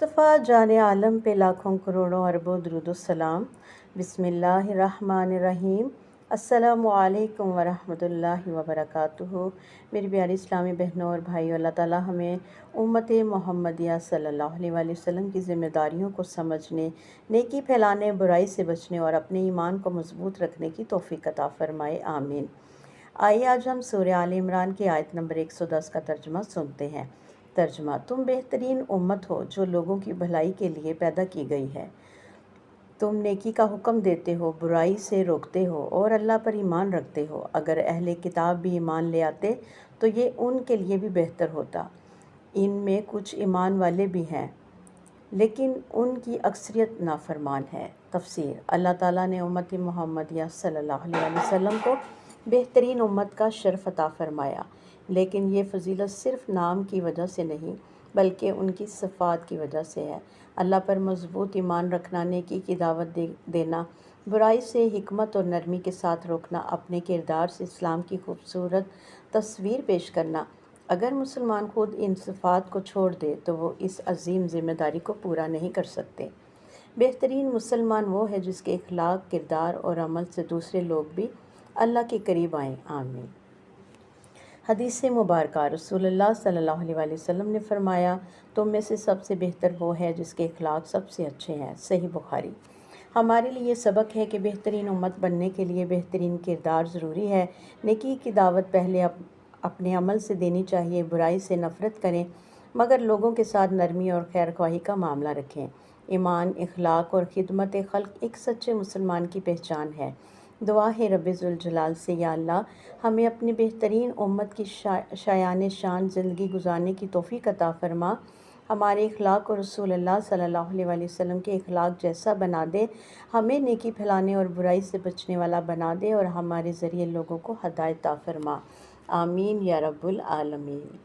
मुस्तफ़ा जाने आलम पे लाखों करोड़ों अरबों दुरूदुस्सलाम। बिस्मिल्लाहिर्रहमानिर्रहीम। अस्सलामु अलैकुम वरहमतुल्लाहि वबरकातुहू। मेरी प्यारी इस्लामी बहनों और भाइयों, अल्लाह ताला हमें उम्मत मोहम्मदिया सल्लल्लाहु अलैहि वसल्लम की ज़िम्मेदारियों को समझने, नेकी फैलाने, बुराई से बचने और अपने ईमान को मजबूत रखने की तौफीक अता फ़रमाए, आमीन। आइए आज हम सूरह आल इमरान की आयत नंबर 110 का तर्जुमा सुनते हैं। तर्जुमा: तुम बेहतरीन उम्मत हो जो लोगों की भलाई के लिए पैदा की गई है। तुम नेकी का हुक्म देते हो, बुराई से रोकते हो और अल्लाह पर ईमान रखते हो। अगर अहले किताब भी ईमान ले आते तो ये उनके लिए भी बेहतर होता। इनमें कुछ ईमान वाले भी हैं लेकिन उनकी अक्सरियत नाफरमान है। तफसीर: अल्लाह ताला ने उम्मत मोहम्मदिया सल्लल्लाहु अलैहि वसल्लम को बेहतरीन उम्मत का शर्फ अता फरमाया, लेकिन ये फजीलत सिर्फ नाम की वजह से नहीं बल्कि उनकी सिफ़ात की वजह से है। अल्लाह पर मजबूत ईमान रखना, नेकी की दावत देना, बुराई से हिकमत और नरमी के साथ रोकना, अपने किरदार से इस्लाम की खूबसूरत तस्वीर पेश करना। अगर मुसलमान खुद इन सिफ़ात को छोड़ दे तो वो इस अजीम ज़िम्मेदारी को पूरा नहीं कर सकते। बेहतरीन मुसलमान वो है जिसके इखलाक, किरदार और अमल से दूसरे लोग भी अल्लाह के करीब आएँ, आमीन। हदीस मुबारका: रसूलुल्लाह सल्लल्लाहु अलैहि वसल्लम ने फरमाया, तुम में से सबसे बेहतर वो है जिसके इखलाक सबसे अच्छे हैं। सही बुखारी। हमारे लिए सबक है कि बेहतरीन उम्मत बनने के लिए बेहतरीन किरदार ज़रूरी है। नेकी की दावत पहले अपने अमल से देनी चाहिए। बुराई से नफ़रत करें मगर लोगों के साथ नरमी और खैरख्वाही का मामला रखें। ईमान, इखलाक और खिदमत खल्क़ एक सच्चे मुसलमान की पहचान है। दुआ है रब्बे ज़ुल जलाल से, या अल्लाह हमें अपनी बेहतरीन उम्मत की शायान शान ज़िंदगी गुजारने की तौफ़ीक अता फ़रमा। हमारे इखलाक और रसूलुल्लाह सल्लल्लाहु अलैहि वसल्लम के इखलाक जैसा बना दे। हमें नेकी फैलाने और बुराई से बचने वाला बना दे और हमारे ज़रिए लोगों को हिदायत अता फ़रमा, आमीन या रब्बुल आलमीन।